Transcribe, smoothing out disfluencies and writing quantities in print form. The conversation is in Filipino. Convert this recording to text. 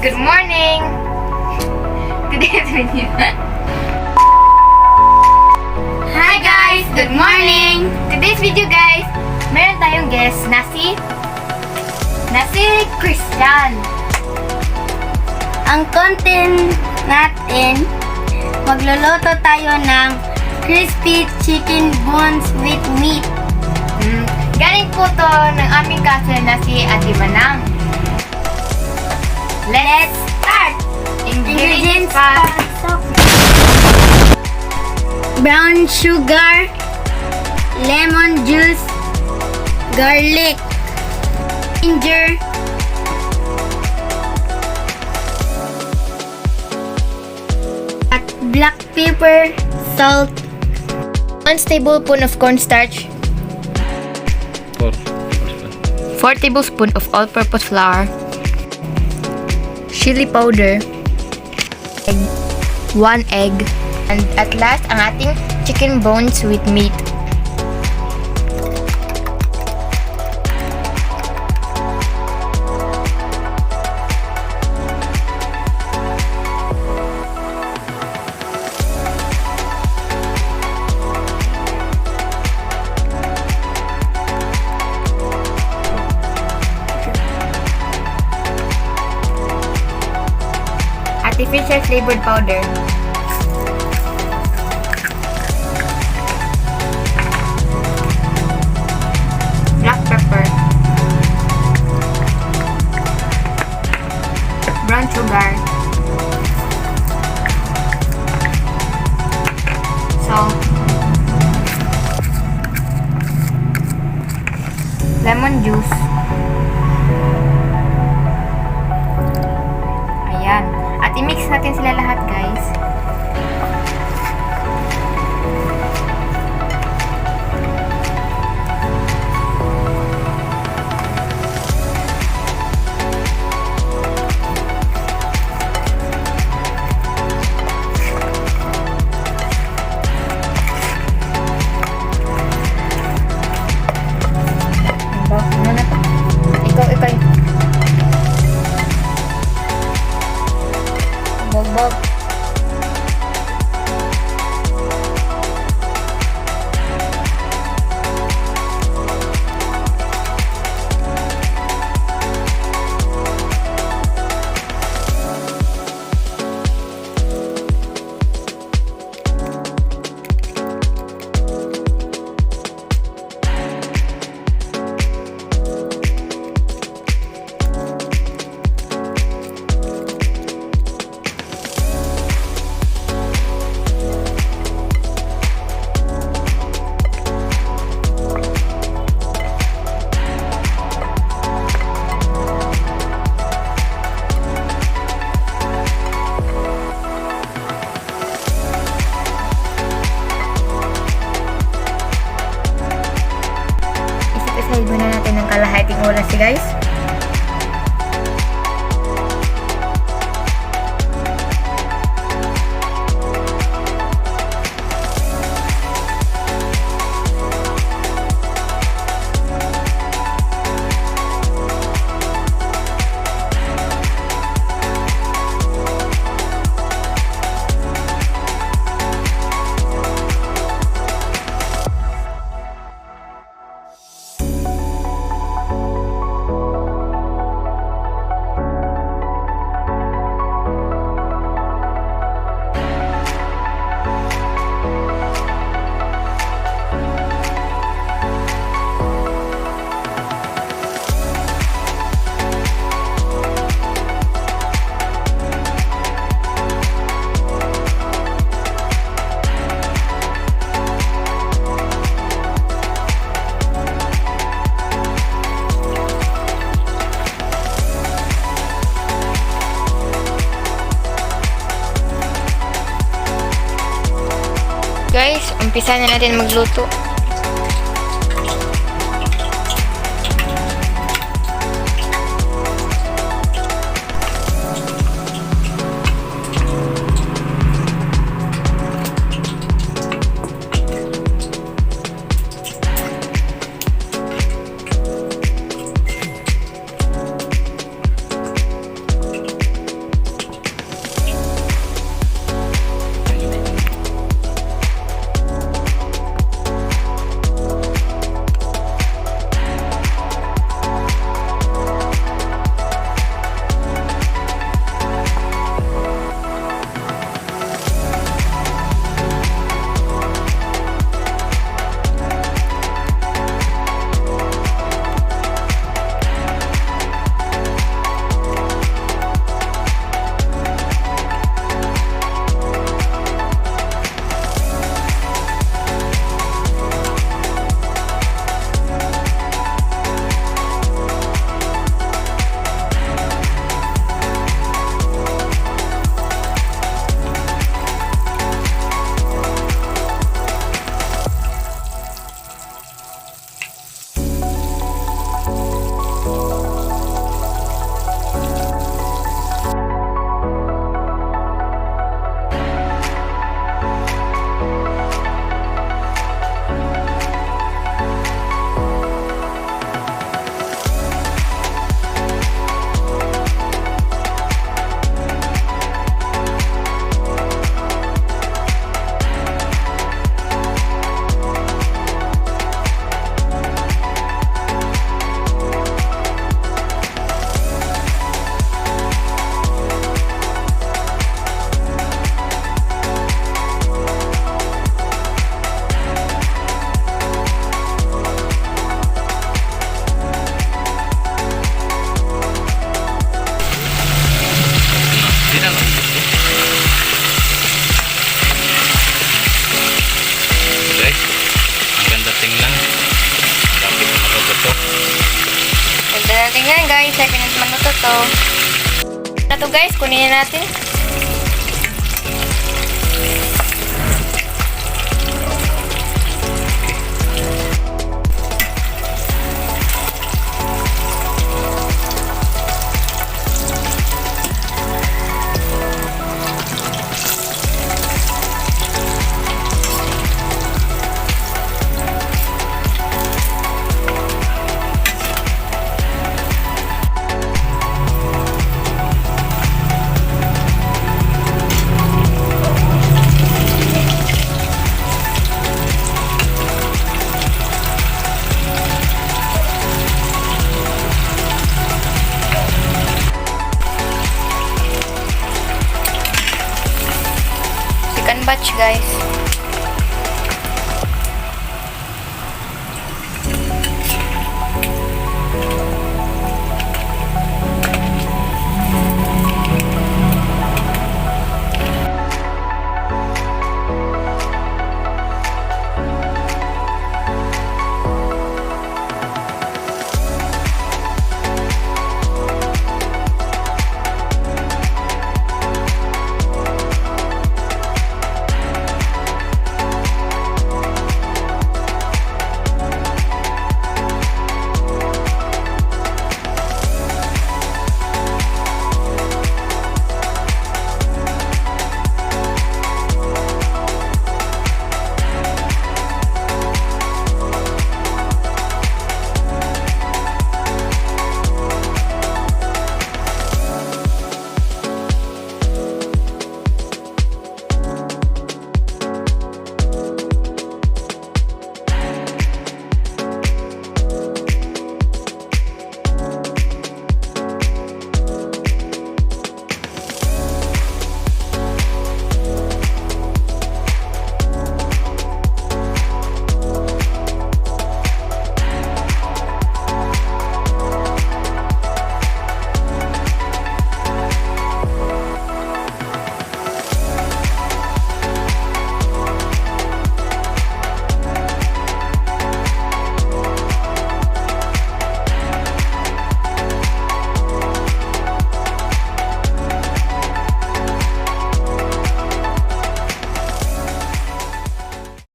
Good morning! Today's video. Hi guys! Good morning! Today's video guys, meron tayong guest na si Christian. Ang content natin, magluluto tayo ng crispy chicken bones with meat. Galing po to ng aming cousin na si Ate Manang. Let's start! Ingredients pa. Brown sugar, lemon juice, garlic, ginger, at black pepper, salt, 1 tablespoon of cornstarch, 4 tablespoons of all-purpose flour, chili powder, 1 egg, and at last, ang ating chicken bones with meat. Artificial flavored powder. Black pepper. Brown sugar. Salt. Lemon juice. Ayan. At i-mix natin sila lahat, guys. Ano na to? Ikaw. Bog. Isaside muna natin ng kalahating oras, guys. Guys, umpisa na natin magluto. Para tingnan guys, ay pinagmanuto to. Na to guys, kunin na natin. Second batch guys.